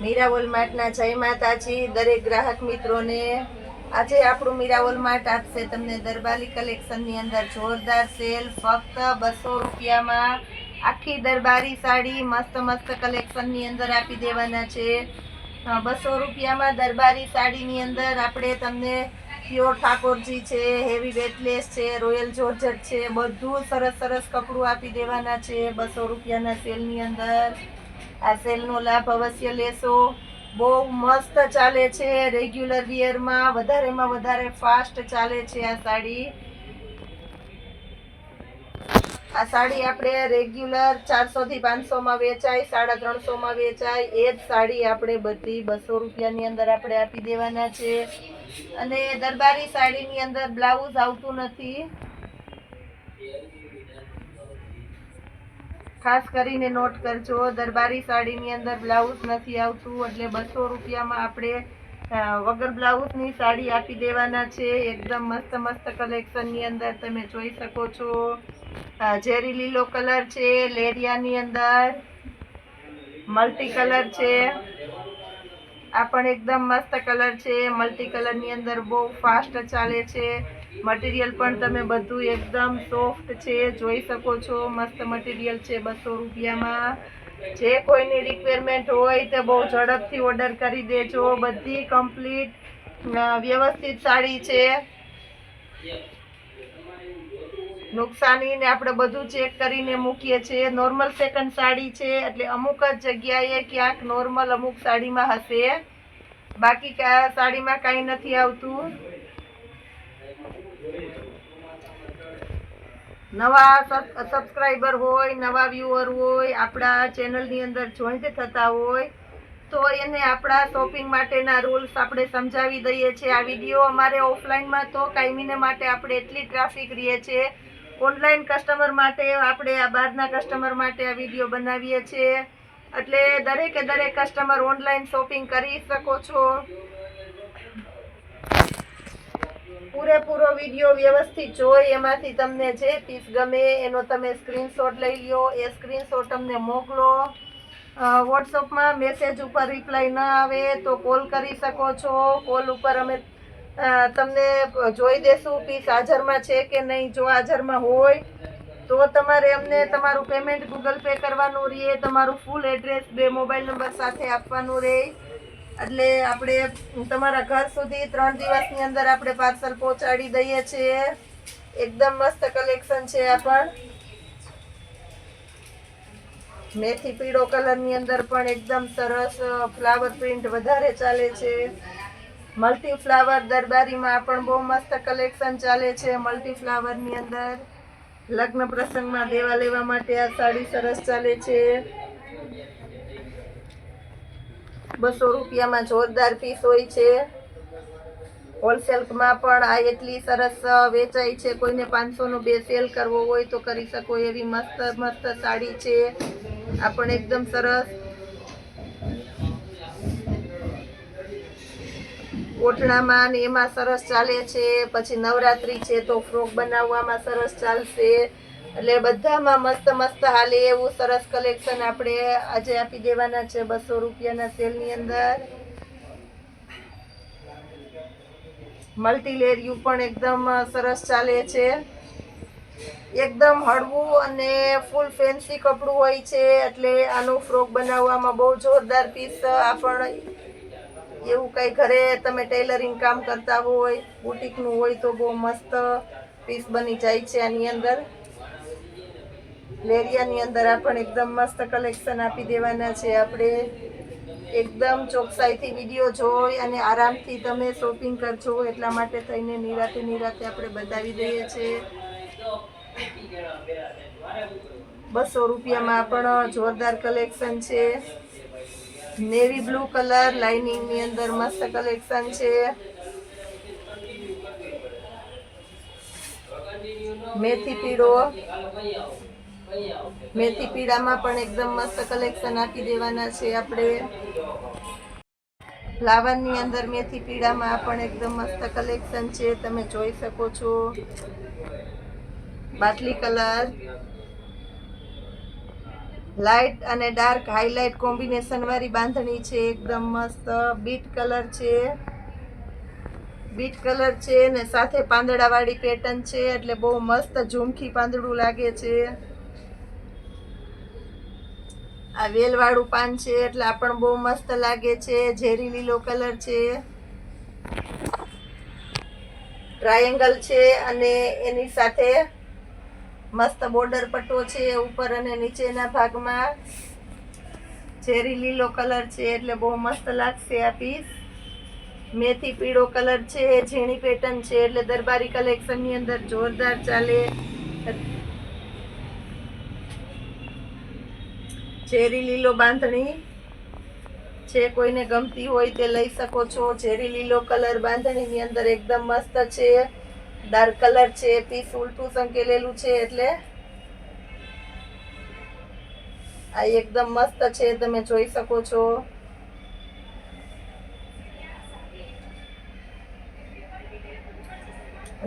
મીરાવોલ માર્ટના જય માતાજી દરેક ગ્રાહક મિત્રોને। આજે આપણું મીરાવોલ માર્ટ આપશે તમને દરબારી કલેક્શનની અંદર જોરદાર સેલ ફક્ત 200 રૂપિયામાં આખી દરબારી સાડી મસ્ત મસ્ત કલેક્શનની અંદર આપી દેવાના છે। 200 રૂપિયામાં દરબારી સાડીની અંદર આપણે તમને પ્યોર ઠાકોરજી છે, હેવી વેટલેસ છે, રોયલ જોર્જટ છે, બધું સરસ સરસ કપડું આપી દેવાના છે 200 રૂપિયાના સેલની અંદર। આ સેલનો લાભ અવશ્ય લેશો। બહુ મસ્ત ચાલે છે, રેગ્યુલર વિયરમાં વધારેમાં વધારે ફાસ્ટ ચાલે છે આ સાડી। આ સાડી આપણે રેગ્યુલર 400 થી 500 માં વેચાય, 350 માં વેચાય, એ જ સાડી આપણે બધી 200 રૂપિયાની અંદર આપણે આપી દેવાના છે। અને દરબારી સાડીની અંદર બ્લાઉઝ આવતું નથી, ખાસ કરીને નોટ કરજો। દરબારી સાડીની અંદર બ્લાઉઝ નથી આવતું, એટલે 200 રૂપિયામાં આપણે વગર બ્લાઉઝની સાડી આપી દેવાના છે। એકદમ મસ્ત મસ્ત કલેક્શનની અંદર તમે જોઈ શકો છો। ઝેરી લીલો કલર છે, લેરિયાની અંદર મલ્ટી કલર છે, આ પણ એકદમ મસ્ત કલર છે। મલ્ટી કલરની અંદર બહુ ફાસ્ટ ચાલે છે। મટીરિયલ પણ તમે બધું એકદમ સોફ્ટ છે, જોઈ શકો છો। મસ્ત મટીરિયલ છે 200 રૂપિયામાં। જે કોઈની રિક્વાયરમેન્ટ હોય તે બહુ ઝડપથી ઓર્ડર કરી દેજો। બધી કમ્પ્લીટ વ્યવસ્થિત સાડી છે, નુકસાની ને આપણે બધું ચેક કરીને મૂકીએ છીએ। નોર્મલ સેકન્ડ સાડી છે, એટલે અમુક જ જગ્યાએ ક્યાંક નોર્મલ અમુક સાડીમાં હશે, બાકી સાડીમાં કાંઈ નથી આવતું। નવા સબસ્ક્રાઈબર હોય, નવા વ્યુઅર હોય, આપણા ચેનલની અંદર જોઈન્ટ થતા હોય તો એને આપણા શોપિંગ માટેના રૂલ્સ આપણે સમજાવી દઈએ છીએ। આ વિડીયો અમારે ઓફલાઈનમાં તો કાયમીને માટે આપણે એટલી ટ્રાફિક રહીએ છીએ, ઓનલાઈન કસ્ટમર માટે આપણે આ બહારના કસ્ટમર માટે આ વિડીયો બનાવીએ છીએ, એટલે દરેકે દરેક કસ્ટમર ઓનલાઈન શોપિંગ કરી શકો છો। પૂરેપૂરો વિડીયો વ્યવસ્થિત જોઈ એમાંથી તમને જે પીસ ગમે એનો તમે સ્ક્રીનશોટ લઈ લ્યો, એ સ્ક્રીનશોટ તમને મોકલો। વોટ્સઅપમાં મેસેજ ઉપર રિપ્લાય ન આવે તો કોલ કરી શકો છો। કોલ ઉપર અમે તમને જોઈ દેશું પીસ હાજરમાં છે કે નહીં। જો હાજરમાં હોય તો તમારે અમને તમારું પેમેન્ટ ગૂગલ પે કરવાનું રહે, તમારું ફૂલ એડ્રેસ 2 મોબાઈલ નંબર સાથે આપવાનું રહે, એટલે આપણે તમારા ઘર સુધી 3 દિવસની અંદર આપણે પાર્સલ પહોંચાડી દઈએ છીએ। એકદમ મસ્ત કલેક્શન છે આ પણ। મેથી પીળો કલરની અંદર પણ એકદમ સરસ ફ્લાવર પ્રિન્ટ વધારે ચાલે છે। મલ્ટી ફ્લાવર દરબારીમાં પણ બહુ મસ્ત કલેક્શન ચાલે છે। મલ્ટી ફ્લાવરની અંદર લગ્ન પ્રસંગમાં દેવા લેવા માટે આ સાડી સરસ ચાલે છે। 200 રૂપિયામાં જોરદાર પીસ હોય છે। હોલસેલમાં પણ આ એટલી સરસ વેચાય છે, કોઈને 500નો 2 સેલ કરવો હોય તો કરી શકો એવી મસ્ત મસ્ત સાડી છે। આ પણ એકદમ સરસ ઓટણામાં ને એમાં સરસ ચાલે છે। પછી નવરાત્રી છે તો ફ્રોક બનાવવામાં સરસ ચાલશે, એટલે બધામાં મસ્ત મસ્ત હાલે એવું સરસ કલેક્શન આપણે આજે આપી દેવાના છે 200 રૂપિયાના સેલની અંદર। મલ્ટી લેરિયું પણ એકદમ સરસ ચાલે છે। એકદમ હળવું અને ફૂલ ફેન્સી કપડું હોય છે, એટલે આનું ફ્રોક બનાવવામાં બહુ જોરદાર પીસ। આ પણ એવું કંઈ ઘરે તમે ટેલરિંગ કામ કરતા હોય, બુટીકનું હોય તો બહુ મસ્ત પીસ બની જાય છે આની અંદર। લેરિયાની અંદર આ પણ એકદમ મસ્ત કલેક્શન આપી દેવાના છે આપણે। એકદમ ચોકસાઈથી વિડીયો જોઈ અને આરામથી તમે શોપિંગ કરજો, એટલા માટે થઈને નિરાતે આપણે બતાવી દઈએ છીએ। 200 રૂપિયામાં પણ જોરદાર કલેક્શન છે। નેવી બ્લુ કલર લાઇનિંગની અંદર મસ્ત કલેક્શન છે। મેથી પીળો, મેથી પીળામાં પણ એકદમ મસ્ત કલેક્શન આપી દેવાના છે આપણે। ફ્લાવરની અંદર મેથી પીળામાં પણ એકદમ મસ્ત કલેક્શન છે, તમે જોઈ શકો છો। બાટલી કલર, લાઇટ અને ડાર્ક હાઇલાઇટ કોમ્બિનેશન વાળી બાંધણી છે, એકદમ મસ્ત. બીટ કલર છે ને સાથે પાંદડા વાળી પેટર્ન છે, એટલે બહુ મસ્ત ઝુમકી પાંદડું લાગે છે. આ વેલ વાળું પાન છે એટલે આ પણ બહુ મસ્ત લાગે છે. ઝેરી લીલો કલર છે, ટ્રાયેંગલ છે અને એની સાથે મસ્ત બોર્ડર પટ્ટો છે ઉપર અને નીચેના ભાગમાં. ઝેરી લીલો કલર છે એટલે બહુ મસ્ત લાગશે આ પીસ. મેથી પીળો કલર છે, ઝીણી પેટર્ન છે એટલે દરબારી કલેક્શન ની અંદર જોરદાર ચાલે. ઝેરી લીલો બાંધણી છે, કોઈને ગમતી હોય તે લઈ શકો છો. ઝેરી લીલો કલર બાંધણી ની અંદર એકદમ મસ્ત છે. ડાર્ક કલર છે, પીસ ઉલટું સંકેલેલું છે એટલે આ એકદમ મસ્ત છે, તમે જોઈ શકો છો.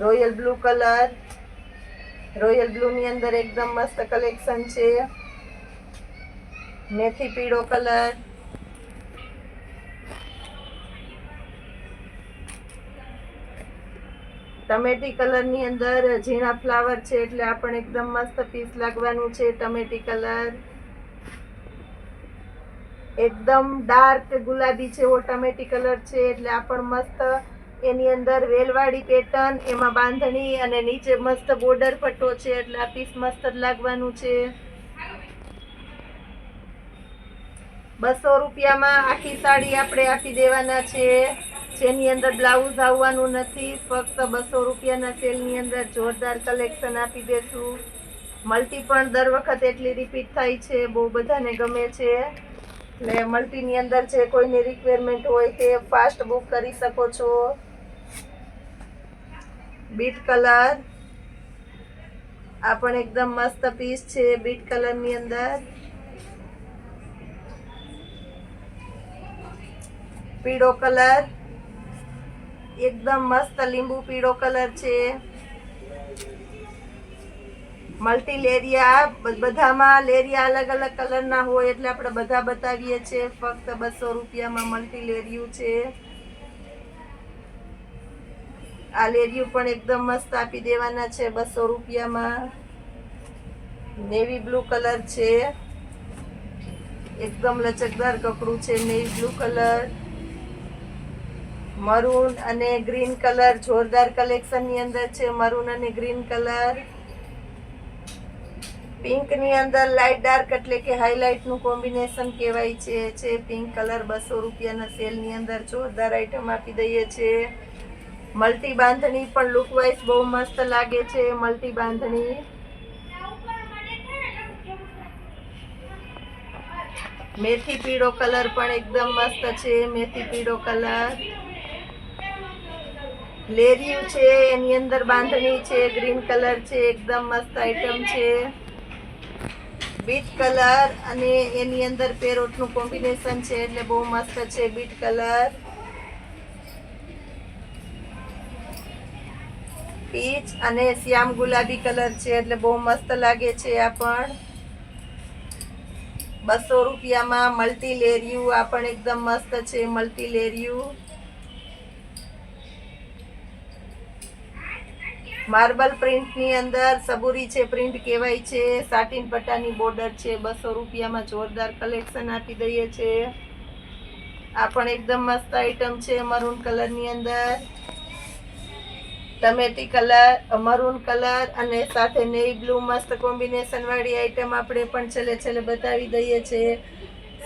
Royal blue colour, royal blue ની અંદર એકદમ મસ્ત કલેક્શન છે. મેથી પીળો કલર, ટમેટી કલર ની અંદર ઝીણા ફ્લાવર છે એટલે આ પણ એકદમ મસ્ત પીસ લાગવાનું છે. ટમેટી કલર એકદમ ડાર્ક ગુલાબી જેવો ટમેટી કલર છે એટલે આ પણ મસ્ત. એની અંદર વેલવાળી પેટર્ન, એમાં બાંધણી અને નીચે મસ્ત બોર્ડર પટ્ટો છે એટલે આ પીસ મસ્ત જ લાગવાનું છે. 200 રૂપિયામાં આખી સાડી આપણે આપી દેવાના છે, જેની અંદર બ્લાઉઝ આવવાનું નથી. ફક્ત 200 રૂપિયાના સેલની અંદર જોરદાર કલેક્શન આપી દેશું. મલ્ટી પણ દર વખત એટલી રિપીટ થાય છે, બહુ બધાને ગમે છે. એટલે મલ્ટીની અંદર જે કોઈની રિક્વાયરમેન્ટ હોય તે ફાસ્ટ બુક કરી શકો છો. બીટ કલર, આ પણ એકદમ મસ્ત પીસ છે. બીટ કલરની અંદર પીળો કલર, એકદમ મસ્ત લીંબુ પીળો કલર છે. મલ્ટી લેરિયા, બધામાં લેરિયા અલગ અલગ કલરના હોય એટલે આપણે બધા બતાવીએ છીએ. ફક્ત 200 રૂપિયામાં મલ્ટી લેરિયું છે. આ લેરિયું પણ એકદમ મસ્ત આપી દેવાના છે 200 રૂપિયામાં. નેવી બ્લુ કલર છે, એકદમ લચકદાર કપડું છે. નેવી બ્લુ કલર, મરૂન અને ગ્રીન કલર જોરદાર કલેક્શન ની અંદર છે. મરૂન અને ગ્રીન કલર, પિંક ની અંદર લાઇટ ડાર્ક એટલે કે હાઇલાઇટ નું કોમ્બિનેશન કહેવાય છે. પિંક કલર 200 રૂપિયાના સેલ ની અંદર જોરદાર આઈટમ આપી દઈએ છે. મલ્ટી બાંધણી પણ લુક વાઇઝ બહુ મસ્ત લાગે છે. મલ્ટી બાંધણી, મેથી પીળો કલર પણ એકદમ મસ્ત છે. મેથી પીળો કલર, લેરિયું છે, એની અંદર બાંધણી છે. ગ્રીન કલર છે, એકદમ મસ્ત આઈટમ છે. બીટ કલર અને એની અંદર પેરોટનું કોમ્બિનેશન છે એટલે બહુ મસ્ત છે. બીટ કલર, પીચ અને શ્યામ ગુલાબી કલર છે એટલે બહુ મસ્ત લાગે છે. આ પણ 200 રૂપિયામાં મલ્ટી લેરિયું, આ પણ એકદમ મસ્ત છે. મલ્ટી લેરિયું, માર્બલ પ્રિન્ટ ની અંદર સબુરી છે પ્રિન્ટ કહેવાય છે. સાટીન પટ્ટાની બોર્ડર છે. 200 રૂપિયામાં જોરદાર કલેક્શન આપી દઈએ છે. આ પણ એકદમ મસ્ત આઈટમ છે. મરૂન કલર ની અંદર ટમેટી કલર, મરૂન કલર અને સાથે નેવી બ્લુ મસ્ત કોમ્બિનેશન વાળી આઈટમ આપણે પણ છેલ્લે બતાવી દઈએ છે.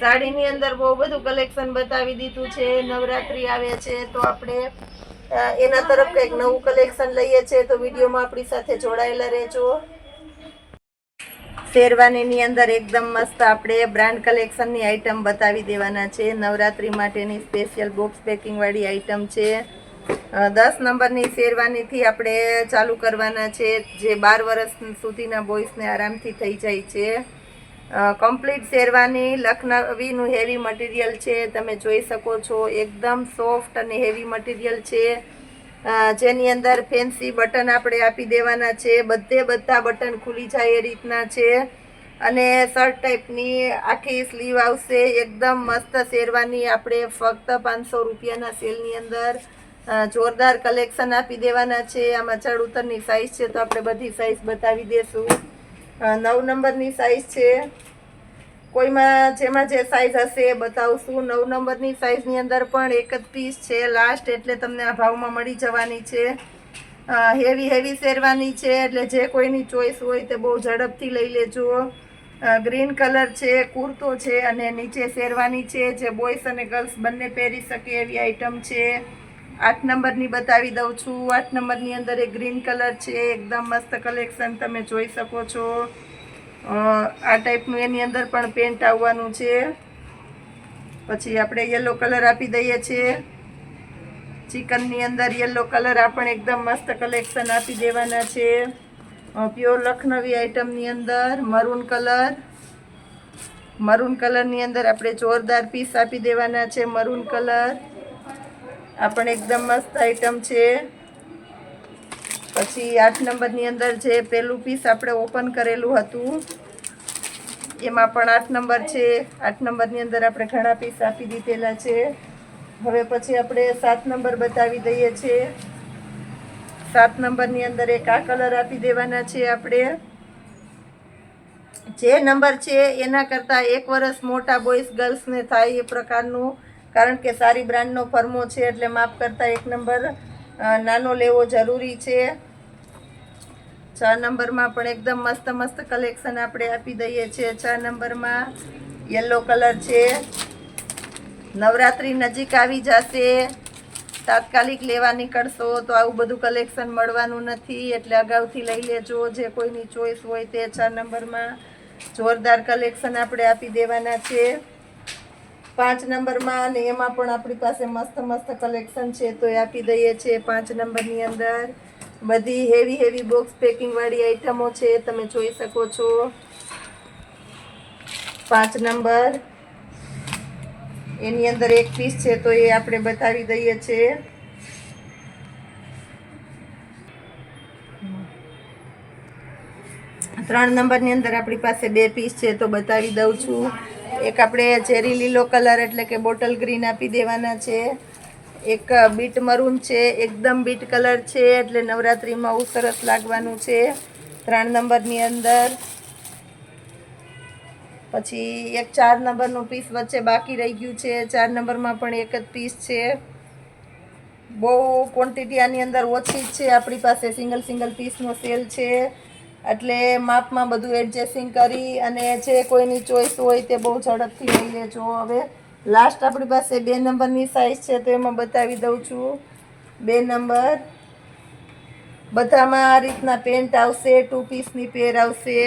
સાડીની અંદર બહુ બધું કલેક્શન બતાવી દીધું છે. નવરાત્રી આવે છે તો આપણે એના તરફ કંઈક નવું કલેક્શન લઈએ છે, તો વિડીયોમાં આપણી સાથે જોડાયેલા રહેજો. શેરવાનીની અંદર એકદમ મસ્ત આપણે બ્રાન્ડ કલેક્શનની આઈટમ બતાવી દેવાના છે. નવરાત્રી માટેની સ્પેશિયલ બોક્સ પેકિંગ વાળી આઈટમ છે. 10 નંબરની શેરવાનીથી આપણે ચાલુ કરવાના છે, જે 12 વર્ષ સુધીના બોய்સને આરામથી થઈ જાય છે. કમ્પ્લીટ શેરવાની લખનવીનું હેવી મટીરિયલ છે, તમે જોઈ શકો છો. એકદમ સોફ્ટ અને હેવી મટીરિયલ છે, જેની અંદર ફેન્સી બટન આપણે આપી દેવાના છે. બધા બટન ખુલી જાય એ રીતના છે. અને શર્ટ ટાઈપની આખી સ્લીવ આવશે. એકદમ મસ્ત શેરવાની આપણે ફક્ત 500 રૂપિયાના સેલની અંદર જોરદાર કલેક્શન આપી દેવાના છે. આમાં ચડ ઉતરની સાઇઝ છે તો આપણે બધી સાઇઝ બતાવી દેશું. 9 નંબરની સાઇઝ છે, કોઈમાં જેમાં જે સાઇઝ હશે એ બતાવશું. 9 નંબરની સાઇઝની અંદર પણ એક જ પીસ છે લાસ્ટ, એટલે તમને આ ભાવમાં મળી જવાની છે. હેવી શેરવાની છે, એટલે જે કોઈની ચોઈસ હોય તે બહુ ઝડપથી લઈ લેજો. ગ્રીન કલર છે, કુર્તો છે અને નીચે શેરવાની છે, જે બોયસ અને ગર્લ્સ બંને પહેરી શકે એવી આઈટમ છે. 8 નંબરની બતાવી દઉં છું. 8 નંબરની અંદર એક ગ્રીન કલર છે, એકદમ મસ્ત કલેક્શન તમે જોઈ શકો છો. આ ટાઈપનું એની અંદર પણ પેન્ટ આવવાનું છે. પછી આપણે યલો કલર આપી દઈએ છીએ. ચિકનની અંદર યલો કલર આપણે એકદમ મસ્ત કલેક્શન આપી દેવાના છે. પ્યોર લખનવી આઈટમની અંદર મરૂન કલરની અંદર આપણે જોરદાર પીસ આપી દેવાના છે. મરૂન કલર આ પણ એકદમ મસ્ત આઈટમ છે. પછી 8 નંબરની અંદર જે પહેલું પીસ આપણે ઓપન કરેલું હતું એમાં પણ 8 નંબર છે. 8 નંબરની અંદર આપણે ઘણા પીસ આપી દીધેલા છે. હવે પછી આપણે 7 નંબર બતાવી દઈએ છીએ. 7 નંબરની અંદર એક આ કલર આપી દેવાના છે. આપણે જે નંબર છે એના કરતાં 1 વર્ષ મોટા બોયસ ગર્લ્સને થાય એ પ્રકારનું, કારણ કે સારી બ્રાન્ડનો ફર્મો છે એટલે માપ કરતાં 1 નંબર નાનો લેવો જરૂરી છે. 6 નંબરમાં પણ એકદમ મસ્ત કલેક્શન આપણે આપી દઈએ છીએ. 6 નંબરમાં યલો કલર છે. નવરાત્રિ નજીક આવી જશે, તાત્કાલિક લેવા નીકળશો તો આવું બધું કલેક્શન મળવાનું નથી, એટલે અગાઉથી લઈ લેજો. જે કોઈની ચોઈસ હોય તે 6 નંબરમાં જોરદાર કલેક્શન આપણે આપી દેવાના છે. 5 નંબરમાં અને એમાં પણ આપણી પાસે મસ્ત કલેક્શન છે તો એ આપી દઈએ છીએ. 5 નંબરની અંદર બધી હેવી બોક્સ પેકિંગવાળી આઈટમો છે, તમે જોઈ શકો છો. 5 નંબર એની અંદર એક પીસ છે તો એ આપણે બતાવી દઈએ છીએ. 3 નંબરની અંદર આપણી પાસે 2 પીસ છે તો બતાવી દઉં છું. એક આપણે ચેરી લીલો કલર એટલે કે બોટલ ગ્રીન આપી દેવાના છે. એક બીટ મરૂન છે, એકદમ બીટ કલર છે એટલે નવરાત્રિમાં બહુ સરસ લાગવાનું છે. 3 નંબરની અંદર પછી એક 4 નંબરનું પીસ વચ્ચે બાકી રહી ગયું છે. 4 નંબરમાં પણ એક જ પીસ છે. બહુ ક્વોન્ટિટી આની અંદર ઓછી જ છે. આપણી પાસે સિંગલ પીસનો સેલ છે એટલે માપમાં બધું એડજસ્ટિંગ કરી અને જે કોઈની ચોઈસ હોય તે બહુ ઝડપથી લઈ લેજો. હવે લાસ્ટ આપણી પાસે 2 નંબરની સાઇઝ છે તો એમાં બતાવી દઉં છું. 2 નંબર બધામાં આ રીતના પેન્ટ આવશે, 2 પીસની પેર આવશે.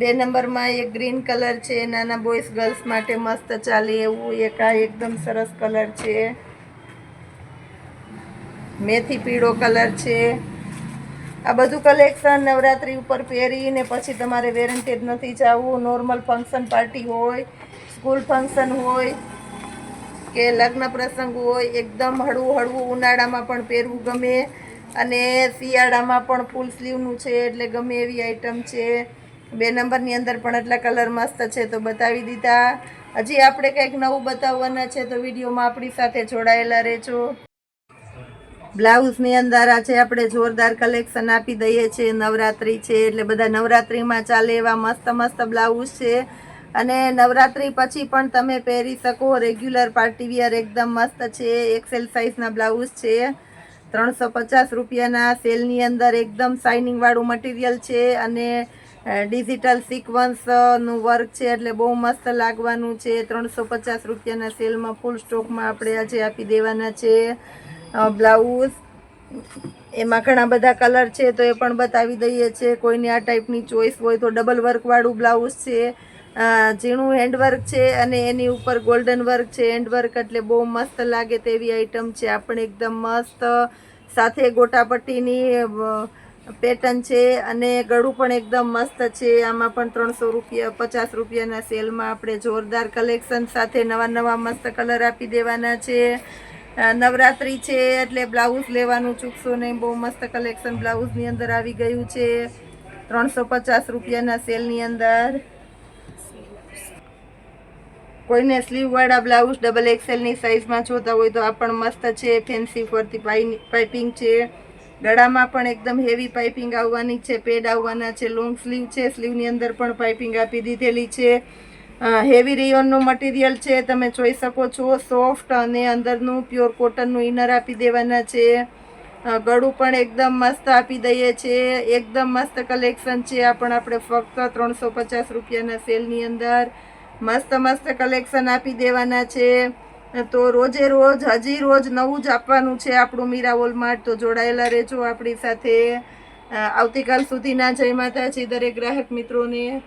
2 નંબરમાં એક ગ્રીન કલર છે, નાના બોયસ ગર્લ્સ માટે મસ્ત ચાલે એવું. એક આ એકદમ સરસ કલર છે, મેથી પીળો કલર છે. આ બધું કલેક્શન નવરાત્રિ ઉપર પહેરીને પછી તમારે વેરન્ટેડ નથી જવું. નોર્મલ ફંક્શન પાર્ટી હોય, સ્કૂલ ફંક્શન હોય કે લગ્ન પ્રસંગ હોય, એકદમ હળવું ઉનાળામાં પણ પહેરવું ગમે અને શિયાળામાં પણ ફૂલ સ્લીવનું છે એટલે ગમે એવી આઈટમ છે. 2 નંબરની અંદર પણ એટલા કલર મસ્ત છે તો બતાવી દીધા. હજી આપણે કંઈક નવું બતાવવાના છે તો વિડીયોમાં આપણી સાથે જોડાયેલા રહેજો. બ્લાઉઝની અંદર આજે આપણે જોરદાર કલેક્શન આપી દઈએ છીએ. નવરાત્રિ છે એટલે બધા નવરાત્રિમાં ચાલે એવા મસ્ત બ્લાઉઝ છે અને નવરાત્રિ પછી પણ તમે પહેરી શકો. રેગ્યુલર પાર્ટીવિયર એકદમ મસ્ત છે. એક્સેલ સાઇઝના બ્લાઉઝ છે. 350 રૂપિયાના સેલની અંદર એકદમ શાઇનિંગવાળું મટીરિયલ છે અને ડિજિટલ સિક્વન્સનું વર્ક છે એટલે બહુ મસ્ત લાગવાનું છે. 350 રૂપિયાના સેલમાં ફૂલ સ્ટોકમાં આપણે આજે આપી દેવાના છે. બ્લાઉઝ એમાં ઘણા બધા કલર છે તો એ પણ બતાવી દઈએ છીએ. કોઈને આ ટાઈપની ચોઈસ હોય તો ડબલ વર્કવાળું બ્લાઉઝ છે, ઝીણું હેન્ડવર્ક છે અને એની ઉપર ગોલ્ડન વર્ક છે. હેન્ડવર્ક એટલે બહુ મસ્ત લાગે તેવી આઈટમ છે. આપણે એકદમ મસ્ત સાથે ગોટાપટ્ટીની પેટર્ન છે અને ગળું પણ એકદમ મસ્ત છે. આમાં પણ 350 રૂપિયાના સેલમાં આપણે જોરદાર કલેક્શન સાથે નવા મસ્ત કલર આપી દેવાના છે. નવરાત્રિ છે એટલે બ્લાઉઝ લેવાનું ચૂકશો નહીં. બહુ મસ્ત કલેક્શન બ્લાઉઝની અંદર આવી ગયું છે 350 રૂપિયાના સેલની અંદર. કોઈને સ્લીવવાળા બ્લાઉઝ ડબલ એક્સેલની સાઇઝમાં જોતા હોય તો આ પણ મસ્ત છે. ફેન્સી ફરતી પાઇપિંગ છે. ગળામાં પણ એકદમ હેવી પાઇપિંગ આવવાની છે. પેડ આવવાના છે. લોંગ સ્લીવ છે. સ્લીવની અંદર પણ પાઇપિંગ આપી દીધેલી છે. હેવી રેયોનનું મટીરિયલ છે, તમે જોઈ શકો છો. સોફ્ટ અને અંદરનું પ્યોર કોટનનું ઇનર આપી દેવાના છે. ગળું પણ એકદમ મસ્ત આપી દઈએ છીએ. એકદમ મસ્ત કલેક્શન છે. આ પણ આપણે ફક્ત 350 રૂપિયાના સેલની અંદર મસ્ત મસ્ત કલેક્શન આપી દેવાના છે. તો રોજે રોજ હજી રોજ નવું જ આપવાનું છે આપણું મીરા વોલમાર્ટ. તો જોડાયેલા રહેજો આપણી સાથે. આવતીકાલ સુધીના જય માતાજી દરેક ગ્રાહક મિત્રોને.